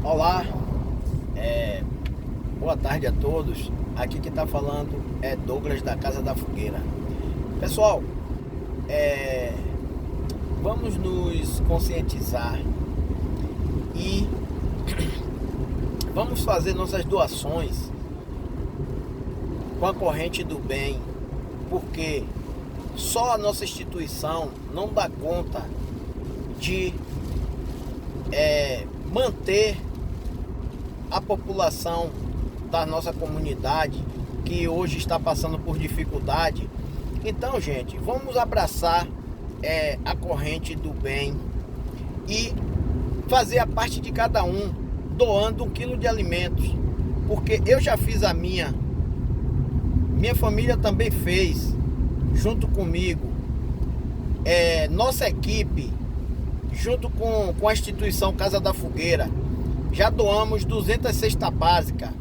Olá, boa tarde a todos. Aqui quem está falando é Douglas da Casa da Fogueira. Pessoal, vamos nos conscientizar e vamos fazer nossas doações com a corrente do bem, porque só a nossa instituição não dá conta de manter a população da nossa comunidade que hoje está passando por dificuldade. Então, gente, vamos abraçar a corrente do bem e fazer a parte de cada um, doando 1 quilo de alimentos, porque eu já fiz a minha família também fez, junto comigo, nossa equipe, junto com a instituição Casa da Fogueira, já doamos 200 cestas básicas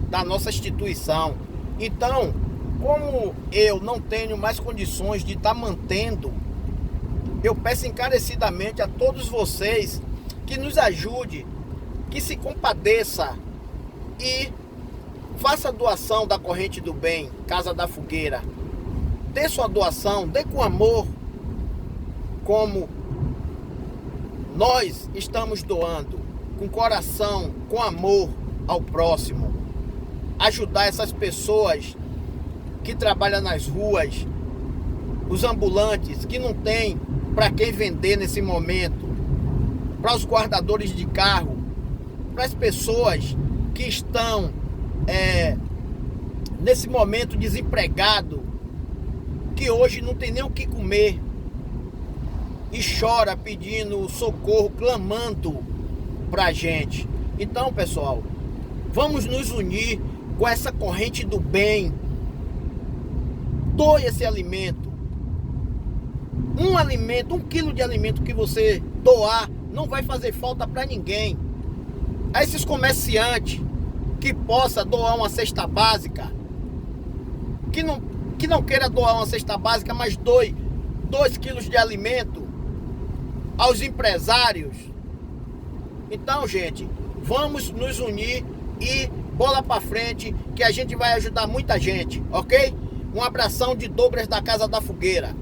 da nossa instituição. Então, como eu não tenho mais condições de estar mantendo, eu peço encarecidamente a todos vocês que nos ajude, que se compadeça e faça a doação da corrente do bem, Casa da Fogueira. Dê sua doação, dê com amor, como nós estamos doando, com coração, com amor ao próximo. Ajudar essas pessoas que trabalham nas ruas, os ambulantes que não tem para quem vender nesse momento, para os guardadores de carro, para as pessoas que estão nesse momento desempregado, que hoje não tem nem o que comer e chora pedindo socorro, clamando pra gente. Então, pessoal, vamos nos unir com essa corrente do bem. Doe esse alimento. Um alimento, 1 quilo de alimento que você doar não vai fazer falta para ninguém. A esses comerciantes que possa doar uma cesta básica, que não queira doar uma cesta básica, mas doe 2 quilos de alimento aos empresários. Então, gente, vamos nos unir e bola pra frente, que a gente vai ajudar muita gente, ok? Um abração de Douglas da Casa da Fogueira.